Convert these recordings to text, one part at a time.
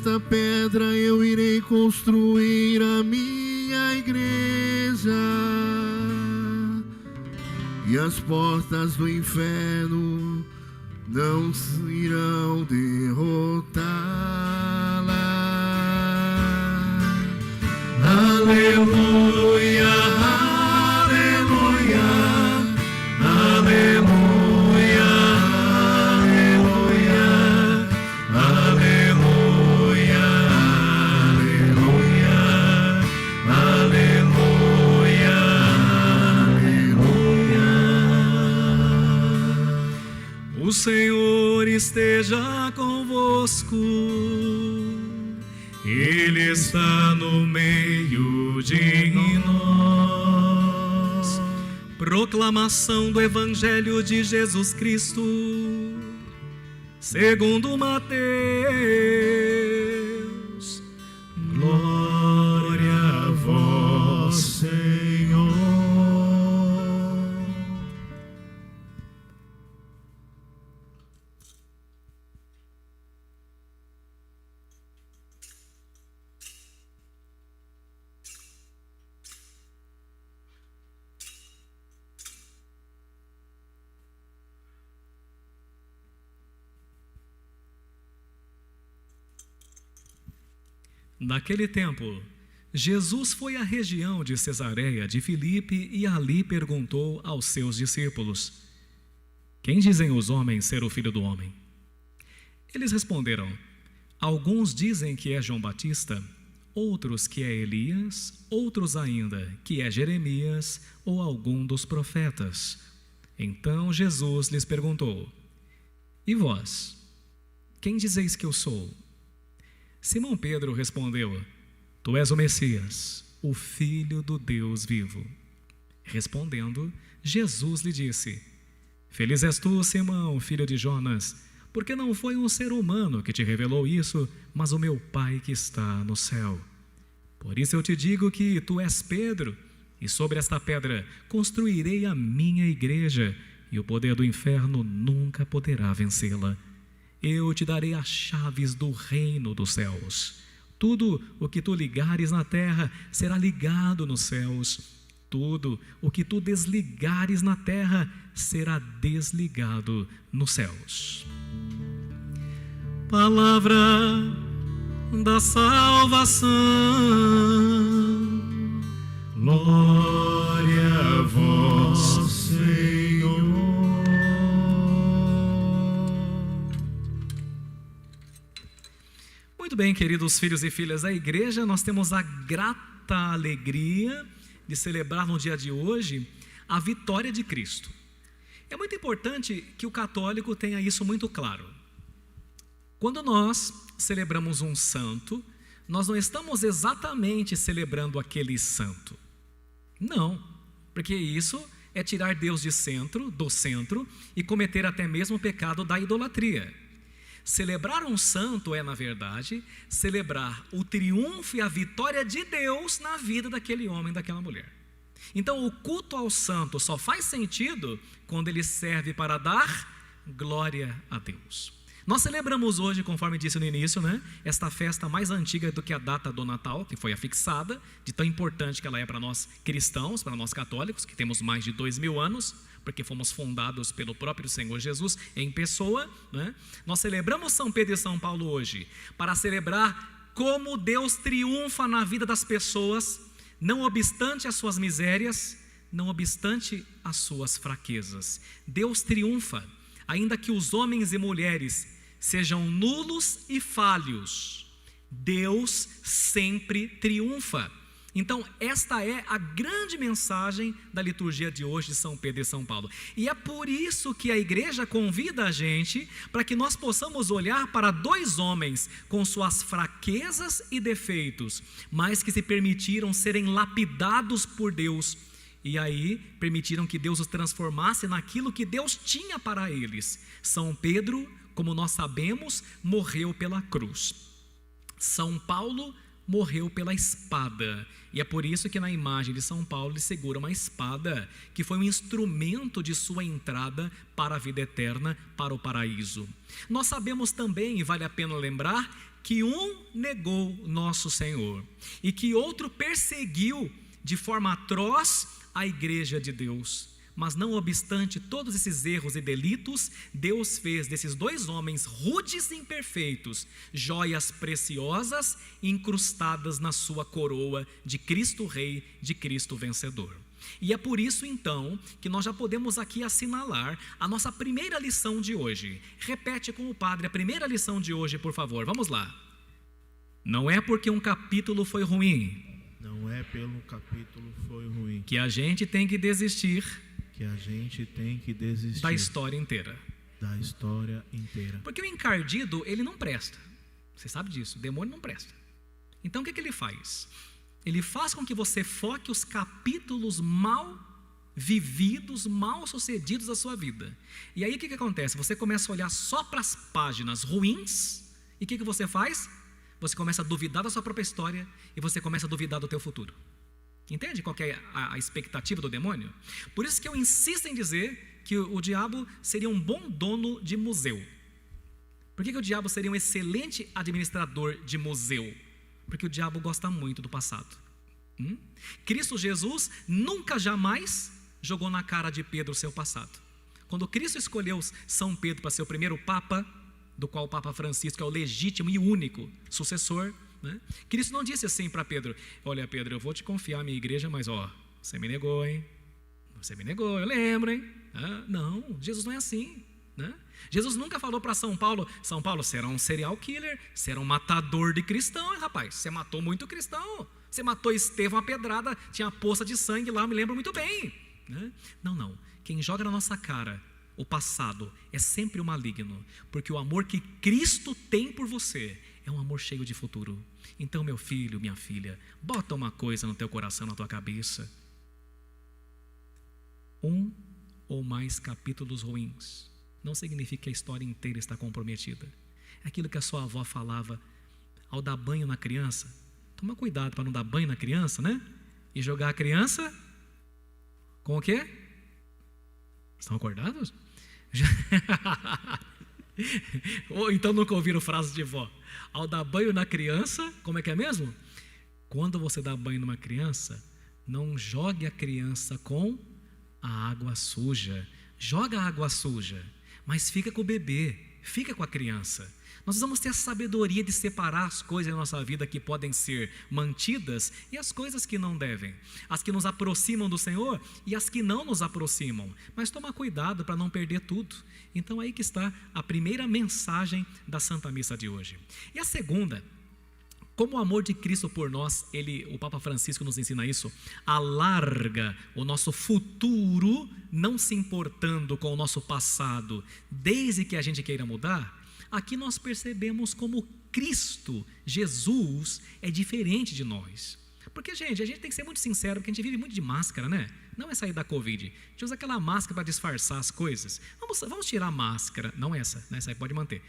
esta pedra eu irei construir a minha igreja, e as portas do inferno não irão derrotá-la. Aleluia, aleluia, aleluia, aleluia, aleluia, aleluia, aleluia, aleluia. O Senhor esteja convosco. Ele está no meio de nós. Proclamação do Evangelho de Jesus Cristo, segundo Mateus. Glória a vós, Senhor. Naquele tempo, Jesus foi à região de Cesareia de Filipe e ali perguntou aos seus discípulos: quem dizem os homens ser o Filho do Homem? Eles responderam: alguns dizem que é João Batista, outros que é Elias, outros ainda que é Jeremias ou algum dos profetas. Então Jesus lhes perguntou: e vós, quem dizeis que eu sou? Simão Pedro respondeu: tu és o Messias, o Filho do Deus vivo. Respondendo, Jesus lhe disse: feliz és tu, Simão, filho de Jonas, porque não foi um ser humano que te revelou isso, mas o meu Pai que está no céu. Por isso eu te digo que tu és Pedro, e sobre esta pedra construirei a minha igreja, e o poder do inferno nunca poderá vencê-la. Eu te darei as chaves do reino dos céus. Tudo o que tu ligares na terra será ligado nos céus. Tudo o que tu desligares na terra será desligado nos céus. Palavra da salvação. Glória a vós, Senhor. Muito bem, queridos filhos e filhas da igreja, nós temos a grata alegria de celebrar no dia de hoje a vitória de Cristo. É muito importante que o católico tenha isso muito claro. Quando nós celebramos um santo, nós não estamos exatamente celebrando aquele santo. Não, porque isso é tirar Deus do centro e cometer até mesmo o pecado da idolatria. Celebrar um santo é, na verdade, celebrar o triunfo e a vitória de Deus na vida daquele homem, daquela mulher. Então, o culto ao santo só faz sentido quando ele serve para dar glória a Deus. Nós celebramos hoje, conforme disse no início, esta festa mais antiga do que a data do Natal, que foi afixada, de tão importante que ela é para nós cristãos, para nós católicos, que temos mais de 2000 anos, porque fomos fundados pelo próprio Senhor Jesus em pessoa. Nós celebramos São Pedro e São Paulo hoje, para celebrar como Deus triunfa na vida das pessoas, não obstante as suas misérias, não obstante as suas fraquezas. Deus triunfa, ainda que os homens e mulheres sejam nulos e falhos, Deus sempre triunfa. Então, esta é a grande mensagem da liturgia de hoje de São Pedro e São Paulo. E é por isso que a igreja convida a gente para que nós possamos olhar para dois homens com suas fraquezas e defeitos, mas que se permitiram serem lapidados por Deus. E aí permitiram que Deus os transformasse naquilo que Deus tinha para eles. São Pedro, como nós sabemos, morreu pela cruz. São Paulo morreu pela espada. E é por isso que na imagem de São Paulo ele segura uma espada, que foi um instrumento de sua entrada para a vida eterna, para o paraíso. Nós sabemos também, e vale a pena lembrar, que um negou nosso Senhor e que outro perseguiu de forma atroz a igreja de Deus. Mas não obstante todos esses erros e delitos, Deus fez desses dois homens rudes e imperfeitos joias preciosas incrustadas na sua coroa de Cristo Rei, de Cristo Vencedor. E é por isso então que nós já podemos aqui assinalar a nossa primeira lição de hoje. Repete com o padre a primeira lição de hoje, por favor. Vamos lá. Não é porque um capítulo foi ruim, não é pelo capítulo foi ruim, que a gente tem que desistir da história inteira. Porque o encardido, ele não presta. Você sabe disso, o demônio não presta. Então o que ele faz? Ele faz com que você foque os capítulos mal vividos, mal sucedidos da sua vida. E aí o que acontece? Você começa a olhar só para as páginas ruins. E o que você faz? Você começa a duvidar da sua própria história e você começa a duvidar do teu futuro. Entende qual que é a expectativa do demônio? Por isso que eu insisto em dizer que o diabo seria um bom dono de museu. Por que o diabo seria um excelente administrador de museu? Porque o diabo gosta muito do passado. Cristo Jesus nunca jamais jogou na cara de Pedro o seu passado. Quando Cristo escolheu São Pedro para ser o primeiro Papa, do qual o Papa Francisco é o legítimo e único sucessor, né? Cristo não disse assim para Pedro: olha Pedro, eu vou te confiar a minha igreja, mas você me negou, hein? Você me negou, eu lembro, hein? Não, Jesus não é assim, né? Jesus nunca falou para São Paulo: você era um serial killer, você era um matador de cristão, hein, rapaz? Você matou muito cristão, você matou Estevão a pedrada, tinha uma poça de sangue lá, eu me lembro muito bem, né? Não, quem joga na nossa cara o passado é sempre o maligno, porque o amor que Cristo tem por você é um amor cheio de futuro. Então, meu filho, minha filha, bota uma coisa no teu coração, na tua cabeça: um ou mais capítulos ruins não significa que a história inteira está comprometida. É aquilo que a sua avó falava ao dar banho na criança. Toma cuidado para não dar banho na criança, né? E jogar a criança com o quê? Estão acordados? Ou então nunca ouviram frases de vó? Ao dar banho na criança, como é que é mesmo? Quando você dá banho numa criança, não jogue a criança com a água suja. Joga a água suja, mas fica com o bebê, fica com a criança. Nós vamos ter a sabedoria de separar as coisas na nossa vida que podem ser mantidas e as coisas que não devem, as que nos aproximam do Senhor e as que não nos aproximam. Mas toma cuidado para não perder tudo. Então aí que está a primeira mensagem da Santa Missa de hoje. E a segunda: como o amor de Cristo por nós, o Papa Francisco nos ensina isso, alarga o nosso futuro, não se importando com o nosso passado, desde que a gente queira mudar. Aqui nós percebemos como Cristo, Jesus, é diferente de nós. Porque, gente, a gente tem que ser muito sincero, porque a gente vive muito de máscara, né? Não é sair da Covid. A gente usa aquela máscara para disfarçar as coisas. Vamos tirar a máscara. Não essa, né? Essa aí pode manter.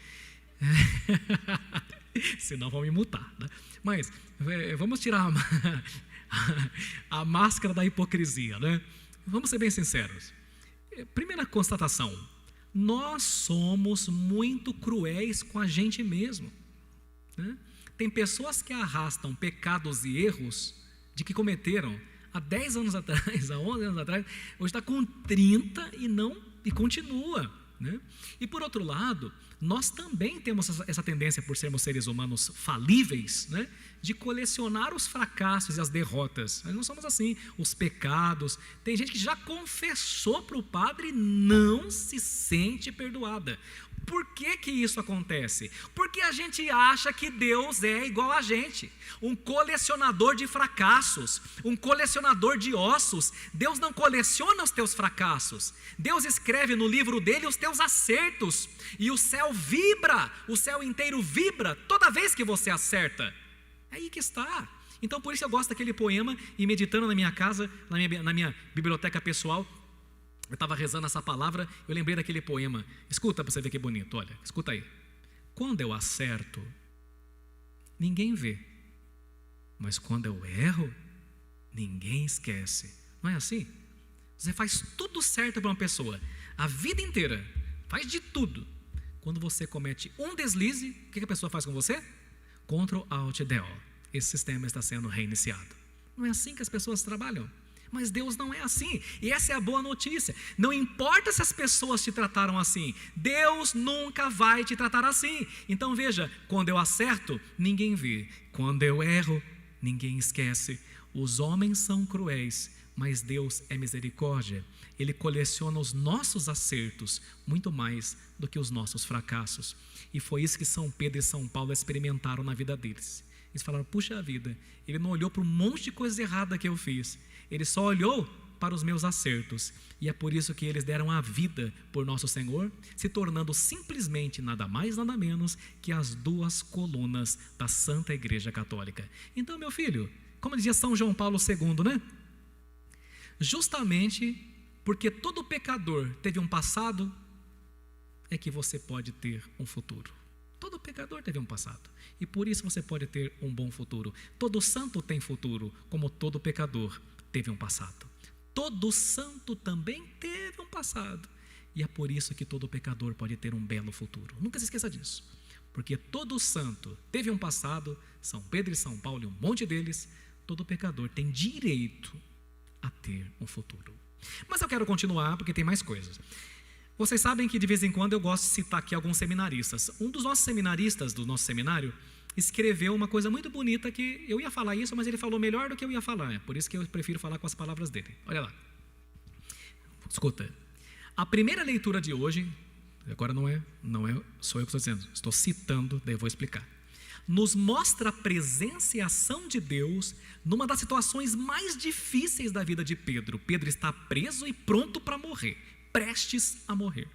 Senão vão me multar, né? Mas vamos tirar a máscara da hipocrisia, né? Vamos ser bem sinceros. Primeira constatação: nós somos muito cruéis com a gente mesmo, né? Tem pessoas que arrastam pecados e erros de que cometeram há 10 anos atrás, há 11 anos atrás, hoje está com 30 e continua, né? E por outro lado, nós também temos essa tendência, por sermos seres humanos falíveis, né, de colecionar os fracassos e as derrotas. Nós não somos assim, os pecados. Tem gente que já confessou para o padre e não se sente perdoada. Por que isso acontece? Porque a gente acha que Deus é igual a gente, um colecionador de fracassos, um colecionador de ossos. Deus não coleciona os teus fracassos. Deus escreve no livro dele os teus acertos, e o céu vibra, o céu inteiro vibra toda vez que você acerta. É aí que está. Então por isso eu gosto daquele poema, e meditando na minha casa, na minha biblioteca pessoal, eu estava rezando essa palavra, eu lembrei daquele poema. Escuta para você ver que bonito, olha, escuta aí. Quando eu acerto, ninguém vê, mas quando eu erro, ninguém esquece. Não é assim? Você faz tudo certo para uma pessoa, a vida inteira, faz de tudo. Quando você comete um deslize, o que a pessoa faz com você? Ctrl-Alt-Del. Esse sistema está sendo reiniciado. Não é assim que as pessoas trabalham. Mas Deus não é assim. E essa é a boa notícia. Não importa se as pessoas te trataram assim, Deus nunca vai te tratar assim. Então veja, quando eu acerto, ninguém vê. Quando eu erro, ninguém esquece. Os homens são cruéis, mas Deus é misericórdia. Ele coleciona os nossos acertos muito mais do que os nossos fracassos. E foi isso que São Pedro e São Paulo experimentaram na vida deles. Eles falaram, puxa vida, ele não olhou para um monte de coisa errada que eu fiz. Ele só olhou para os meus acertos. E é por isso que eles deram a vida por nosso Senhor, se tornando simplesmente nada mais, nada menos que as 2 colunas da Santa Igreja Católica. Então, meu filho, como dizia São João Paulo II, né? Justamente porque todo pecador teve um passado, é que você pode ter um futuro. Todo pecador teve um passado. E por isso você pode ter um bom futuro. Todo santo tem futuro, como todo pecador teve um passado. Todo santo também teve um passado. E é por isso que todo pecador pode ter um belo futuro. Nunca se esqueça disso. Porque todo santo teve um passado, São Pedro e São Paulo e um monte deles, todo pecador tem direito a ter um futuro. Mas eu quero continuar porque tem mais coisas. Vocês sabem que de vez em quando eu gosto de citar aqui alguns seminaristas. Um dos nossos seminaristas do nosso seminário escreveu uma coisa muito bonita que eu ia falar isso, mas ele falou melhor do que eu ia falar. É por isso que eu prefiro falar com as palavras dele. Olha lá. Escuta. A primeira leitura de hoje, agora não é sou eu que estou dizendo, estou citando, daí eu vou explicar. Nos mostra a presença e a ação de Deus numa das situações mais difíceis da vida de Pedro. Pedro está preso e pronto para morrer, prestes a morrer.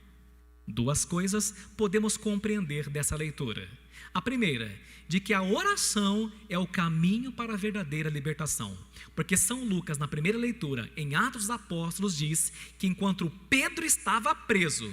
2 coisas podemos compreender dessa leitura. A primeira, de que a oração é o caminho para a verdadeira libertação. Porque São Lucas, na primeira leitura, em Atos dos Apóstolos, diz que enquanto Pedro estava preso,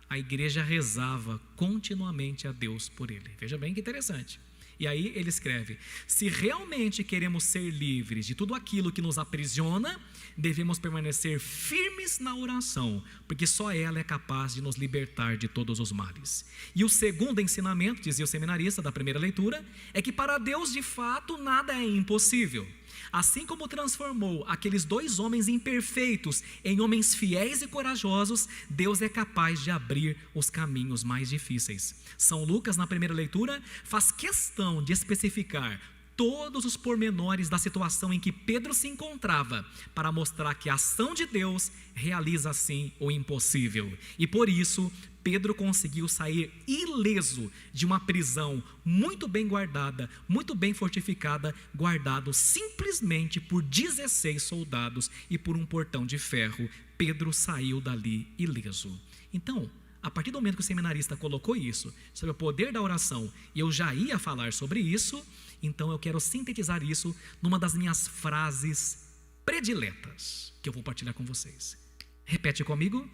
a igreja rezava continuamente a Deus por ele. Veja bem que interessante. E aí ele escreve, se realmente queremos ser livres de tudo aquilo que nos aprisiona, devemos permanecer firmes na oração, porque só ela é capaz de nos libertar de todos os males. E o segundo ensinamento, dizia o seminarista da primeira leitura, é que para Deus de fato nada é impossível. Assim como transformou aqueles 2 homens imperfeitos em homens fiéis e corajosos, Deus é capaz de abrir os caminhos mais difíceis. São Lucas, na primeira leitura, faz questão de especificar todos os pormenores da situação em que Pedro se encontrava, para mostrar que a ação de Deus realiza assim o impossível. E por isso, Pedro conseguiu sair ileso de uma prisão muito bem guardada, muito bem fortificada, guardado simplesmente por 16 soldados e por um portão de ferro. Pedro saiu dali ileso. Então, a partir do momento que o seminarista colocou isso, sobre o poder da oração, e eu já ia falar sobre isso, então eu quero sintetizar isso numa das minhas frases prediletas, que eu vou partilhar com vocês. Repete comigo.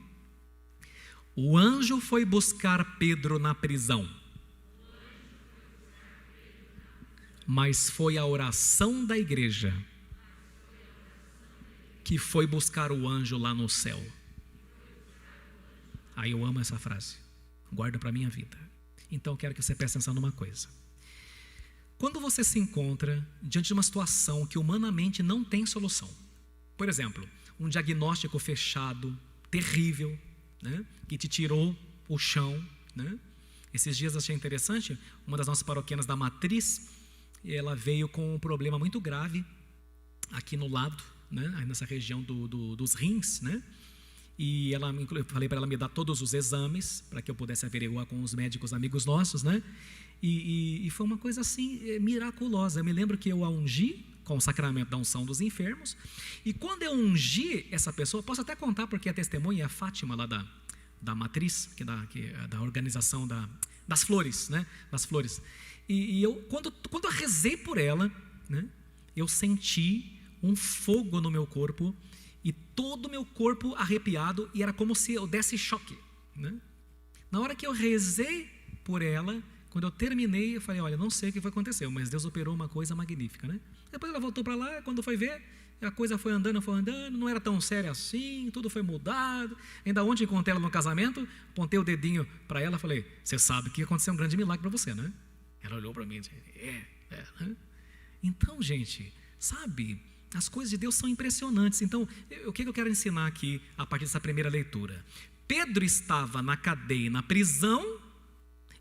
O anjo foi buscar Pedro na prisão, mas foi a oração da igreja que foi buscar o anjo lá no céu. Aí eu amo essa frase, guarda para a minha vida. Então eu quero que você preste atenção numa coisa. Quando você se encontra diante de uma situação que humanamente não tem solução, por exemplo, um diagnóstico fechado, terrível, né, que te tirou o chão, né? Esses dias eu achei interessante, uma das nossas paroquianas da Matriz, ela veio com um problema muito grave aqui no lado, né, aí nessa região dos rins, né? E eu falei para ela me dar todos os exames para que eu pudesse averiguar com os médicos amigos nossos, né? E foi uma coisa assim miraculosa. Eu me lembro que eu a ungi com o sacramento da unção dos enfermos, e quando eu ungi essa pessoa, posso até contar porque a testemunha é a Fátima lá da Matriz, que é da organização das flores, né? Das flores. E eu, quando eu rezei por ela, né, eu senti um fogo no meu corpo, e todo o meu corpo arrepiado, e era como se eu desse choque, né? Na hora que eu rezei por ela, quando eu terminei, eu falei, olha, não sei o que foi acontecer, mas Deus operou uma coisa magnífica, né? Depois ela voltou para lá, quando foi ver, a coisa foi andando, não era tão séria assim, tudo foi mudado. Ainda ontem encontrei ela no casamento, apontei o dedinho para ela, falei, você sabe que aconteceu um grande milagre para você, né? Ela olhou para mim e disse, né? Então, gente, sabe, as coisas de Deus são impressionantes. Então, o que eu quero ensinar aqui a partir dessa primeira leitura? Pedro estava na cadeia, na prisão,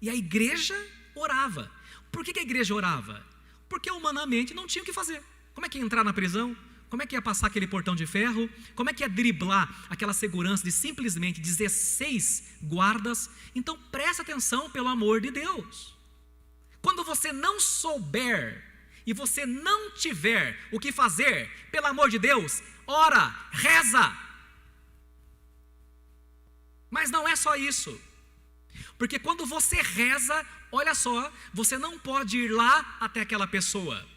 e a igreja orava. Por que a igreja orava? Porque humanamente não tinha o que fazer. Como é que ia entrar na prisão? Como é que ia passar aquele portão de ferro? Como é que ia driblar aquela segurança de simplesmente 16 guardas? Então presta atenção, pelo amor de Deus. Quando você não souber e você não tiver o que fazer, pelo amor de Deus, ora, reza. Mas não é só isso. Porque quando você reza, olha só, você não pode ir lá até aquela pessoa.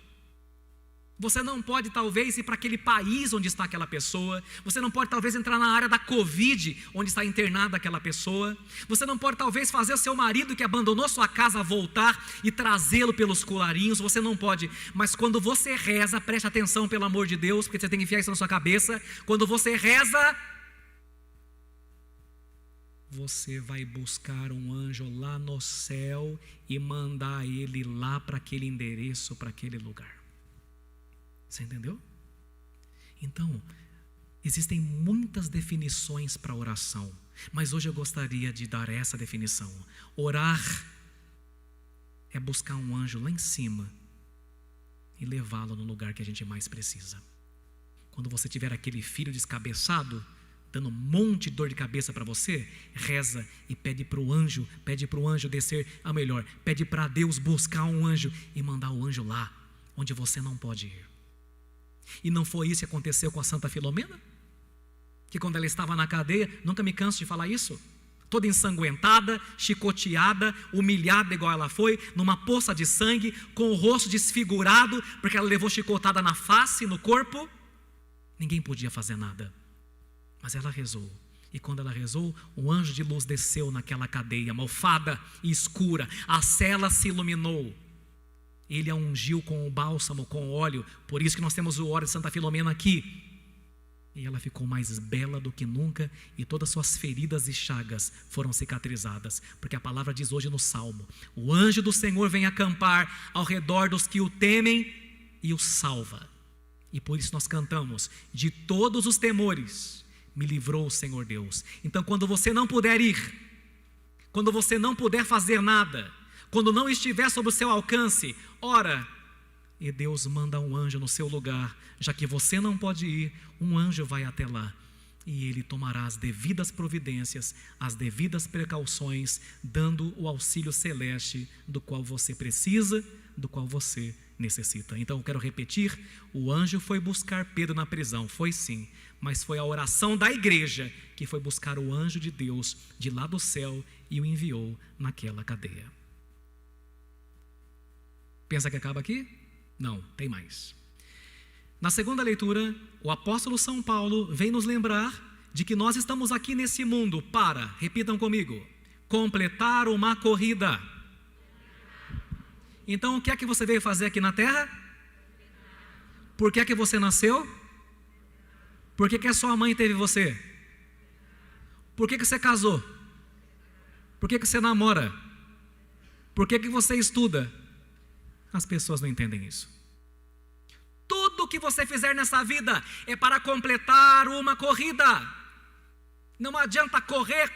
Você não pode talvez ir para aquele país onde está aquela pessoa. Você não pode talvez entrar na área da Covid, onde está internada aquela pessoa. Você não pode talvez fazer o seu marido que abandonou sua casa voltar e trazê-lo pelos colarinhos. Você não pode. Mas quando você reza, preste atenção, pelo amor de Deus, porque você tem que enfiar isso na sua cabeça. Quando você reza, você vai buscar um anjo lá no céu e mandar ele lá para aquele endereço, para aquele lugar. Você entendeu? Então, existem muitas definições para oração, mas hoje eu gostaria de dar essa definição. Orar é buscar um anjo lá em cima e levá-lo no lugar que a gente mais precisa. Quando você tiver aquele filho descabeçado, dando um monte de dor de cabeça para você, reza e pede para o anjo descer, pede para Deus buscar um anjo e mandar o anjo lá, onde você não pode ir. E não foi isso que aconteceu com a Santa Filomena? Que quando ela estava na cadeia, nunca me canso de falar isso, toda ensanguentada, chicoteada, humilhada igual ela foi, numa poça de sangue, com o rosto desfigurado, porque ela levou chicotada na face, no corpo, ninguém podia fazer nada. Mas ela rezou, e quando ela rezou, um anjo de luz desceu naquela cadeia, mofada e escura, a cela se iluminou, ele a ungiu com o bálsamo, com o óleo, por isso que nós temos o óleo de Santa Filomena aqui, e ela ficou mais bela do que nunca, e todas suas feridas e chagas foram cicatrizadas, porque a palavra diz hoje no Salmo, o anjo do Senhor vem acampar ao redor dos que o temem e o salva, e por isso nós cantamos, de todos os temores, me livrou o Senhor Deus. Então quando você não puder ir, quando você não puder fazer nada, quando não estiver sob o seu alcance, ora, e Deus manda um anjo no seu lugar, já que você não pode ir, um anjo vai até lá, e ele tomará as devidas providências, as devidas precauções, dando o auxílio celeste do qual você precisa, do qual você necessita. Então eu quero repetir, o anjo foi buscar Pedro na prisão, foi sim, mas foi a oração da igreja que foi buscar o anjo de Deus de lá do céu e o enviou naquela cadeia. Pensa que acaba aqui? Não, tem mais. Na segunda leitura, o apóstolo São Paulo vem nos lembrar de que nós estamos aqui nesse mundo para, repitam comigo, completar uma corrida. Então o que é que você veio fazer aqui na terra? Por que é que você nasceu? Por que que a sua mãe teve você? Por que que você casou? Por que que você namora? Por que que você estuda? As pessoas não entendem isso. Tudo que você fizer nessa vida é para completar uma corrida. Não adianta correr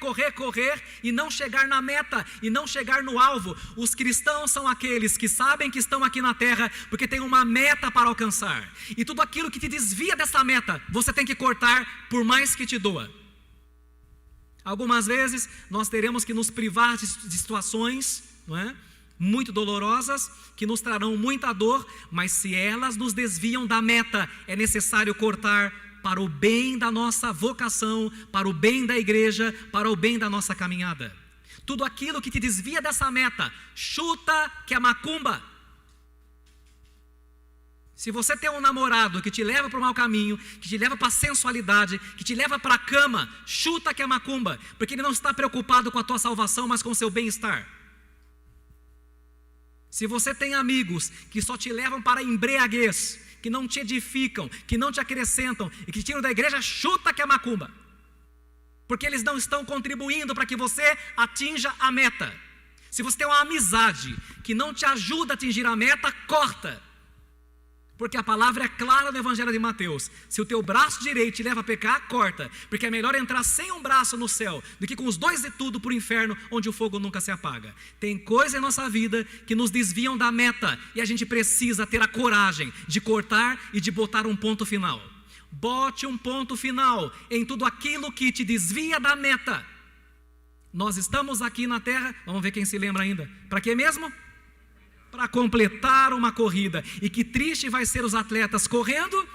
e não chegar na meta e não chegar no alvo. Os cristãos são aqueles que sabem que estão aqui na terra porque tem uma meta para alcançar. E tudo aquilo que te desvia dessa meta, você tem que cortar por mais que te doa. Algumas vezes nós teremos que nos privar de situações, não é? Muito dolorosas, que nos trarão muita dor, mas se elas nos desviam da meta, é necessário cortar para o bem da nossa vocação, para o bem da igreja, para o bem da nossa caminhada. Tudo aquilo que te desvia dessa meta, chuta que é macumba. Se você tem um namorado que te leva para o mau caminho, que te leva para a sensualidade, que te leva para a cama, chuta que é macumba, porque ele não está preocupado com a tua salvação, mas com o seu bem-estar. Se você tem amigos que só te levam para a embriaguez, que não te edificam, que não te acrescentam e que te tiram da igreja, chuta que é macumba, porque eles não estão contribuindo para que você atinja a meta. Se você tem uma amizade que não te ajuda a atingir a meta, corta. Porque a palavra é clara no Evangelho de Mateus. Se o teu braço direito te leva a pecar, corta. Porque é melhor entrar sem um braço no céu do que com os dois de tudo para o inferno, onde o fogo nunca se apaga. Tem coisas em nossa vida que nos desviam da meta e a gente precisa ter a coragem de cortar e de botar um ponto final. Bote um ponto final em tudo aquilo que te desvia da meta. Nós estamos aqui na terra, vamos ver quem se lembra ainda. Para quê mesmo? Para completar uma corrida. E que triste vai ser os atletas correndo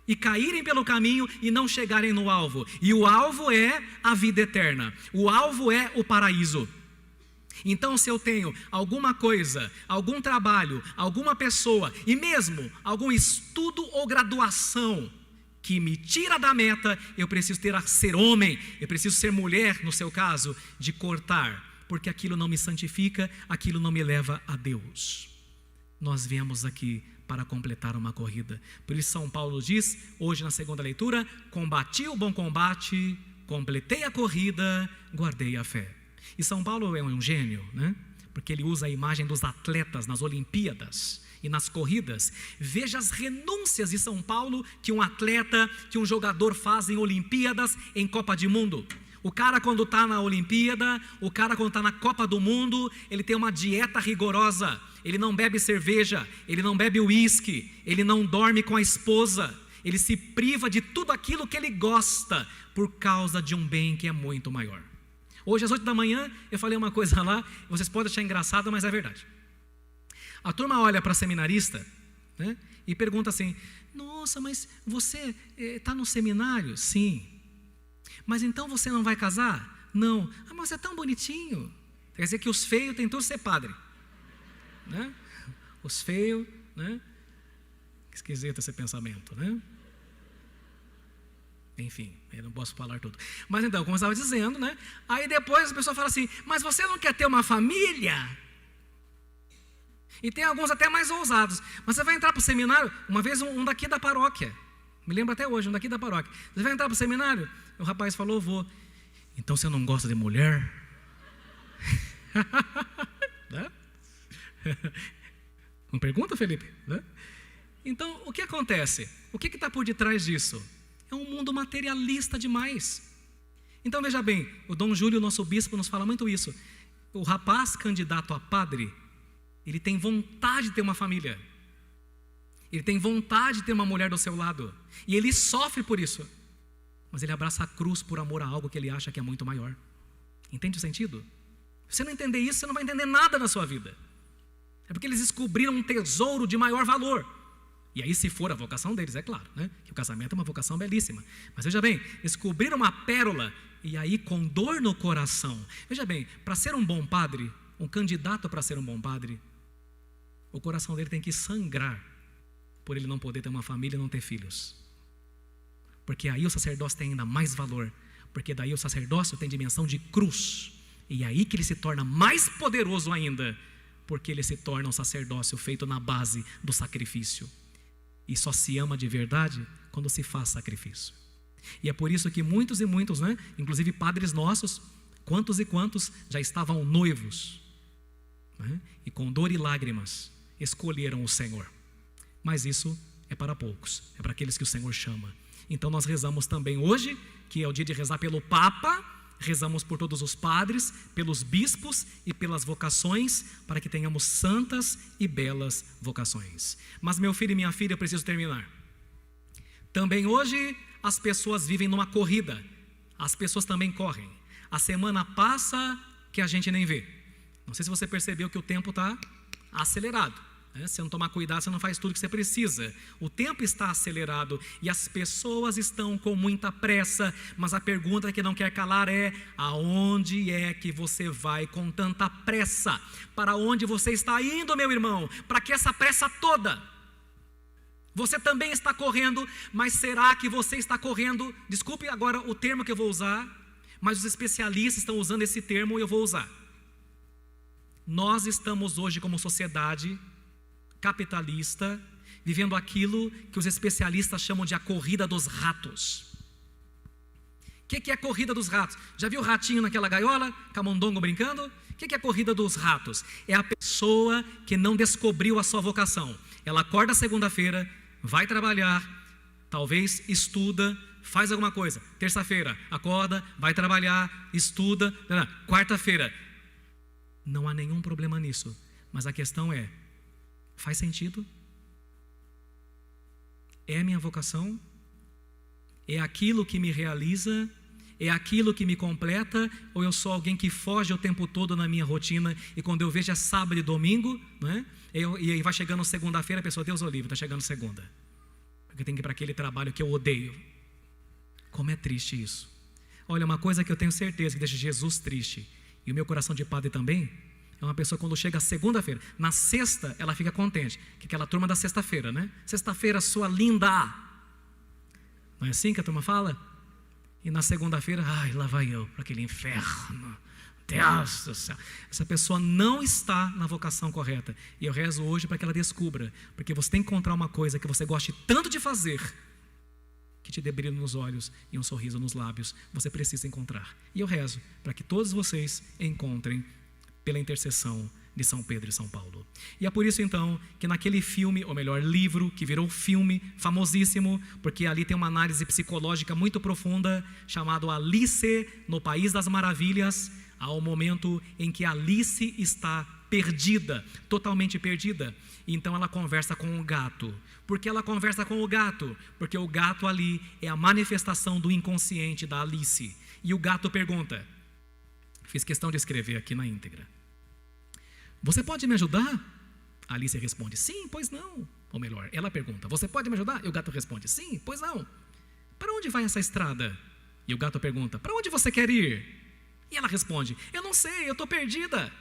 e caírem pelo caminho e não chegarem no alvo. E o alvo é a vida eterna. O alvo é o paraíso. Então, se eu tenho alguma coisa, algum trabalho, alguma pessoa e mesmo algum estudo ou graduação que me tira da meta, eu preciso ser homem, eu preciso ser mulher, no seu caso, de cortar. Porque aquilo não me santifica, aquilo não me leva a Deus. Nós viemos aqui para completar uma corrida. Por isso São Paulo diz, hoje na segunda leitura, combati o bom combate, completei a corrida, guardei a fé. E São Paulo é um gênio, né? Porque ele usa a imagem dos atletas nas Olimpíadas e nas corridas. Veja as renúncias de São Paulo que um atleta, que um jogador faz em Olimpíadas, em Copa do Mundo. O cara quando está na Olimpíada, o cara quando está na Copa do Mundo, ele tem uma dieta rigorosa, ele não bebe cerveja, ele não bebe uísque, ele não dorme com a esposa, ele se priva de tudo aquilo que ele gosta, por causa de um bem que é muito maior. Hoje às 8 da manhã, eu falei uma coisa lá, vocês podem achar engraçado, mas é verdade. A turma olha para a seminarista, né, e pergunta assim, nossa, mas você está no seminário? Sim. Mas então você não vai casar? Não. Ah, mas é tão bonitinho. Quer dizer que os feios têm tudo ser padre, né? Os feios, né? Esquisito esse pensamento, né? Enfim, eu não posso falar tudo. Mas então, como eu estava dizendo, né? Aí depois a pessoa fala assim, mas você não quer ter uma família? E tem alguns até mais ousados. Mas você vai entrar para o seminário, uma vez um daqui da paróquia, me lembro até hoje, um daqui da paróquia. Você vai entrar para o seminário? O rapaz falou, vou. Então você não gosta de mulher? Né? Não pergunta, Felipe? Né? Então, o que acontece? O que está por detrás disso? É um mundo materialista demais. Então, veja bem, o Dom Júlio, nosso bispo, nos fala muito isso. O rapaz candidato a padre, ele tem vontade de ter uma família. Ele tem vontade de ter uma mulher do seu lado. E ele sofre por isso. Mas ele abraça a cruz por amor a algo que ele acha que é muito maior. Entende o sentido? Se você não entender isso, você não vai entender nada na sua vida. É porque eles descobriram um tesouro de maior valor. E aí, se for a vocação deles, é claro, né? Que o casamento é uma vocação belíssima. Mas veja bem, descobriram uma pérola. E aí, com dor no coração. Veja bem, para ser um bom padre, um candidato para ser um bom padre, o coração dele tem que sangrar por ele não poder ter uma família e não ter filhos. Porque aí o sacerdócio tem ainda mais valor. Porque daí o sacerdócio tem dimensão de cruz. E aí que ele se torna mais poderoso ainda. Porque ele se torna um sacerdócio feito na base do sacrifício. E só se ama de verdade quando se faz sacrifício. E é por isso que muitos e muitos, né, inclusive padres nossos, quantos e quantos já estavam noivos, né, e com dor e lágrimas escolheram o Senhor. Mas isso é para poucos, é para aqueles que o Senhor chama. Então nós rezamos também hoje, que é o dia de rezar pelo Papa, rezamos por todos os padres, pelos bispos e pelas vocações, para que tenhamos santas e belas vocações. Mas meu filho e minha filha, eu preciso terminar. Também hoje as pessoas vivem numa corrida, as pessoas também correm. A semana passa que a gente nem vê. Não sei se você percebeu que o tempo está acelerado. Se não tomar cuidado, você não faz tudo que você precisa. O tempo está acelerado e as pessoas estão com muita pressa. Mas a pergunta que não quer calar é: aonde é que você vai com tanta pressa? Para onde você está indo, meu irmão? Para que essa pressa toda? Você também está correndo, mas será que você está correndo? Desculpe agora o termo que eu vou usar, mas os especialistas estão usando esse termo e eu vou usar. Nós estamos hoje como sociedade capitalista, vivendo aquilo que os especialistas chamam de a corrida dos ratos. O que é a corrida dos ratos? Já viu o ratinho naquela gaiola, camundongo brincando? O que é a corrida dos ratos? É a pessoa que não descobriu a sua vocação. Ela acorda segunda-feira, vai trabalhar, talvez estuda, faz alguma coisa. Terça-feira, acorda, vai trabalhar, estuda. Quarta-feira, não há nenhum problema nisso. Mas a questão é, faz sentido? É a minha vocação? É aquilo que me realiza? É aquilo que me completa? Ou eu sou alguém que foge o tempo todo na minha rotina e quando eu vejo é sábado e domingo, não é? E aí vai chegando segunda-feira, a pessoa, Deus o livre, está chegando segunda, porque tem que ir para aquele trabalho que eu odeio. Como é triste isso. Olha, uma coisa que eu tenho certeza que deixa Jesus triste, e o meu coração de padre também, é uma pessoa quando chega segunda-feira, na sexta ela fica contente, que aquela turma da sexta-feira, né? Sexta-feira, sua linda. Não é assim que a turma fala? E na segunda-feira, ai, lá vai eu para aquele inferno. Deus do céu. Essa pessoa não está na vocação correta. E eu rezo hoje para que ela descubra, porque você tem que encontrar uma coisa que você goste tanto de fazer, que te dê brilho nos olhos e um sorriso nos lábios. Você precisa encontrar. E eu rezo para que todos vocês encontrem pela intercessão de São Pedro e São Paulo. E é por isso então que naquele filme, ou melhor, livro, que virou filme, famosíssimo, porque ali tem uma análise psicológica muito profunda, chamado Alice no País das Maravilhas, há um momento em que Alice está perdida, totalmente perdida. E então ela conversa com o gato. Por que ela conversa com o gato? Porque o gato ali é a manifestação do inconsciente da Alice. E o gato pergunta, fiz questão de escrever aqui na íntegra, você pode me ajudar? A Alice responde, sim, pois não. Ou melhor, ela pergunta, você pode me ajudar? E o gato responde, sim, pois não. Para onde vai essa estrada? E o gato pergunta, para onde você quer ir? E ela responde, eu não sei, eu estou perdida.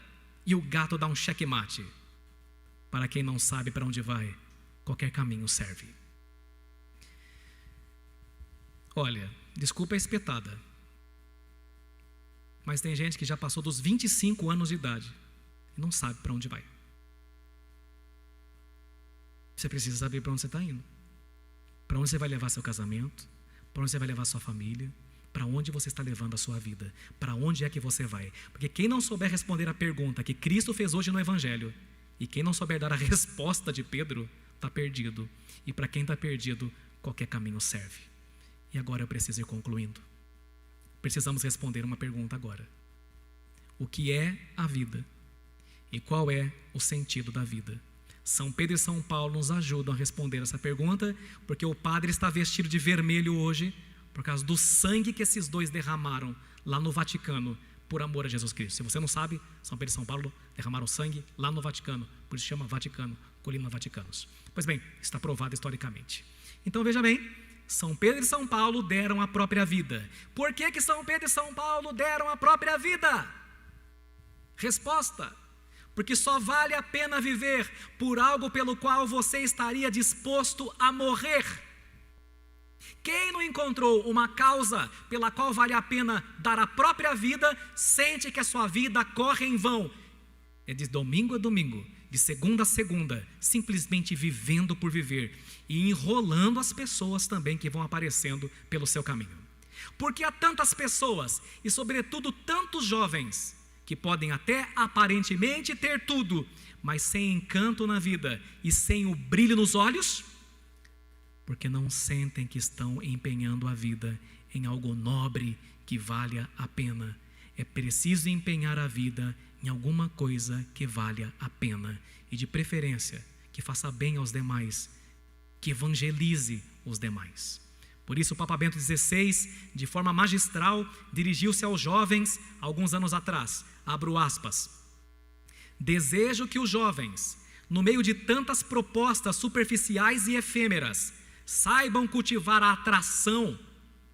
E o gato dá um checkmate. Para quem não sabe para onde vai, qualquer caminho serve. Olha, desculpa a espetada, mas tem gente que já passou dos 25 anos de idade e não sabe para onde vai. Você precisa saber para onde você está indo. Para onde você vai levar seu casamento, para onde você vai levar sua família, para onde você está levando a sua vida, para onde é que você vai. Porque quem não souber responder a pergunta que Cristo fez hoje no Evangelho, e quem não souber dar a resposta de Pedro, está perdido. E para quem está perdido, qualquer caminho serve. E agora eu preciso ir concluindo. Precisamos responder uma pergunta agora. O que é a vida? E qual é o sentido da vida? São Pedro e São Paulo nos ajudam a responder essa pergunta, porque o padre está vestido de vermelho hoje, por causa do sangue que esses dois derramaram lá no Vaticano, por amor a Jesus Cristo. Se você não sabe, São Pedro e São Paulo derramaram sangue lá no Vaticano, por isso chama Vaticano, Colina Vaticanos. Pois bem, está provado historicamente. Então veja bem, São Pedro e São Paulo deram a própria vida. Por que São Pedro e São Paulo deram a própria vida? Resposta: porque só vale a pena viver por algo pelo qual você estaria disposto a morrer. Quem não encontrou uma causa pela qual vale a pena dar a própria vida, sente que a sua vida corre em vão. É de domingo a domingo, de segunda a segunda, simplesmente vivendo por viver e enrolando as pessoas também que vão aparecendo pelo seu caminho. Porque há tantas pessoas, e sobretudo tantos jovens, que podem até aparentemente ter tudo, mas sem encanto na vida e sem o brilho nos olhos, porque não sentem que estão empenhando a vida em algo nobre que valha a pena. É preciso empenhar a vida em alguma coisa que valha a pena, e de preferência que faça bem aos demais, que evangelize os demais. Por isso o Papa Bento XVI, de forma magistral, dirigiu-se aos jovens alguns anos atrás, abro aspas, desejo que os jovens, no meio de tantas propostas superficiais e efêmeras, saibam cultivar a atração,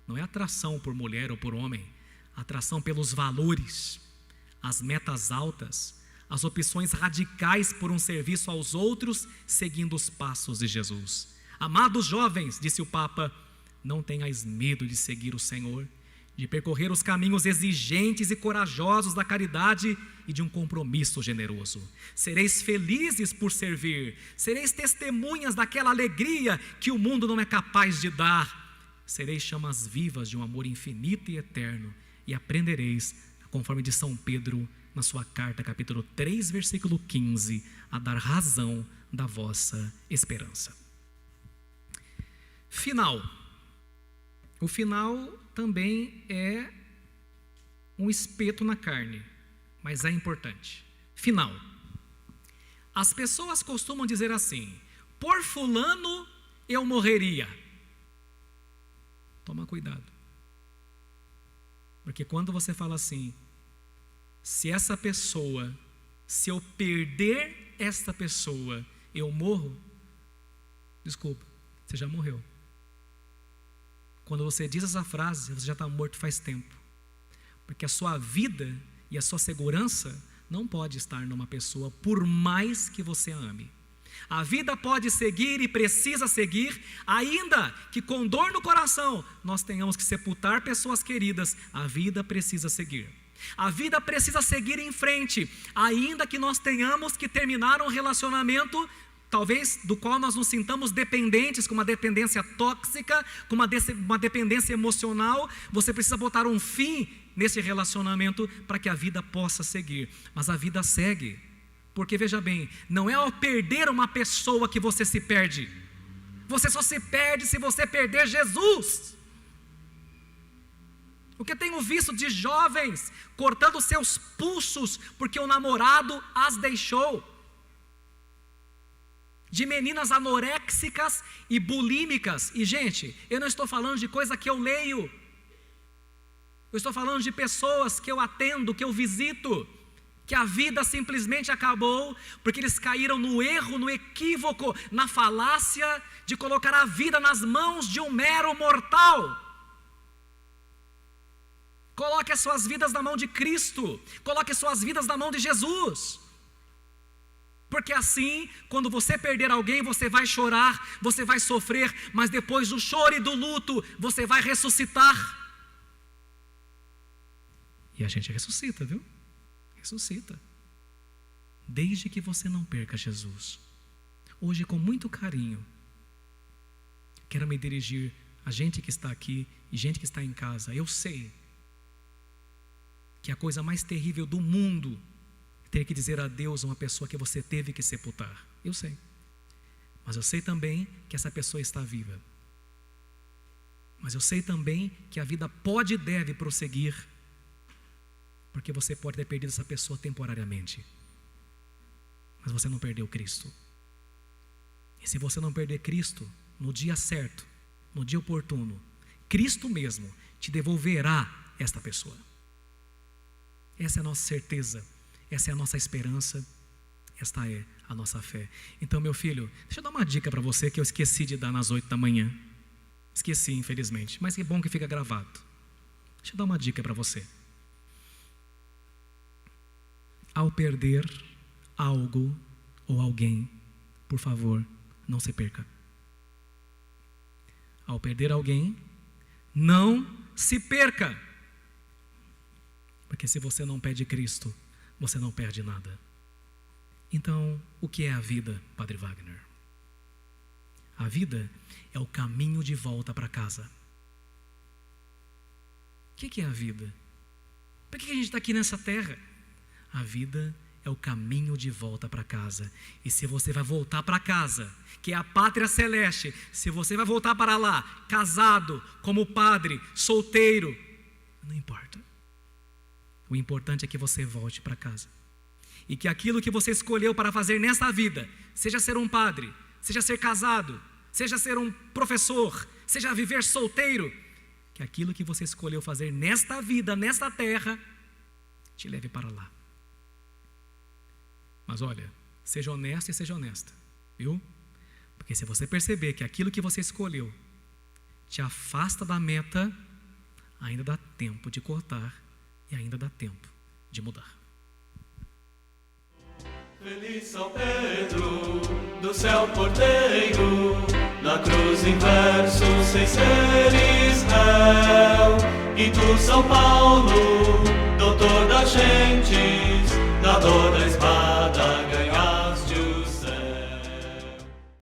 não é atração por mulher ou por homem, atração pelos valores, as metas altas, as opções radicais por um serviço aos outros, seguindo os passos de Jesus. Amados jovens, disse o Papa, não tenhais medo de seguir o Senhor, de percorrer os caminhos exigentes e corajosos da caridade e de um compromisso generoso. Sereis felizes por servir, sereis testemunhas daquela alegria que o mundo não é capaz de dar. sereis chamas vivas de um amor infinito e eterno, e aprendereis, conforme de São Pedro, na sua carta, capítulo 3, versículo 15, a dar razão da vossa esperança. Final. O final também é um espeto na carne, mas é importante. Final. As pessoas costumam dizer assim: por fulano eu morreria. Toma cuidado. Porque quando você fala assim, se eu perder esta pessoa, eu morro, desculpa, você já morreu. Quando você diz essa frase, você já está morto faz tempo. Porque a sua vida e a sua segurança não pode estar numa pessoa, por mais que você a ame. A vida pode seguir e precisa seguir, ainda que com dor no coração nós tenhamos que sepultar pessoas queridas, a vida precisa seguir. A vida precisa seguir em frente, ainda que nós tenhamos que terminar um relacionamento, talvez do qual nós nos sintamos dependentes, com uma dependência tóxica, com uma dependência emocional. Você precisa botar um fim nesse relacionamento para que a vida possa seguir. Mas a vida segue, porque veja bem, não é ao perder uma pessoa que você se perde. Você só se perde se você perder Jesus. O que eu tenho visto de jovens cortando seus pulsos porque o namorado as deixou, de meninas anoréxicas e bulímicas. E gente, eu não estou falando de coisa que eu leio, eu estou falando de pessoas que eu atendo, que eu visito, que a vida simplesmente acabou porque eles caíram no erro, no equívoco, na falácia de colocar a vida nas mãos de um mero mortal. Coloque as suas vidas na mão de Cristo, coloque as suas vidas na mão de Jesus. Porque assim, quando você perder alguém, você vai chorar, você vai sofrer, mas depois do choro e do luto, você vai ressuscitar. E a gente ressuscita, viu? Ressuscita. Desde que você não perca Jesus. Hoje, com muito carinho, quero me dirigir a gente que está aqui e gente que está em casa. Eu sei que a coisa mais terrível do mundo é ter que dizer adeus a uma pessoa que você teve que sepultar. Eu sei. Mas eu sei também que essa pessoa está viva. Mas eu sei também que a vida pode e deve prosseguir, porque você pode ter perdido essa pessoa temporariamente, mas você não perdeu Cristo. E se você não perder Cristo, no dia certo, no dia oportuno, Cristo mesmo te devolverá esta pessoa. Essa é a nossa certeza, essa é a nossa esperança, esta é a nossa fé. Então, meu filho, deixa eu dar uma dica para você que eu esqueci de dar nas 8 da manhã. Esqueci, infelizmente, mas que bom que fica gravado. Deixa eu dar uma dica para você. Ao perder algo ou alguém, por favor, não se perca. Ao perder alguém, não se perca. Porque se você não perde Cristo, você não perde nada. Então, o que é a vida, Padre Wagner? A vida é o caminho de volta para casa. O que é a vida? Por que a gente está aqui nessa terra? A vida é o caminho de volta para casa. E se você vai voltar para casa, que é a pátria celeste, se você vai voltar para lá, casado, como padre, solteiro, não importa. O importante é que você volte para casa. E que aquilo que você escolheu para fazer nesta vida, seja ser um padre, seja ser casado, seja ser um professor, seja viver solteiro, que aquilo que você escolheu fazer nesta vida, nesta terra, te leve para lá. Mas olha, seja honesto e seja honesta, viu? Porque se você perceber que aquilo que você escolheu te afasta da meta, ainda dá tempo de cortar e ainda dá tempo de mudar. Feliz São Pedro, do céu porteiro, na cruz inverso sem seres réu. E tu, São Paulo, doutor das gentes, dador da espada.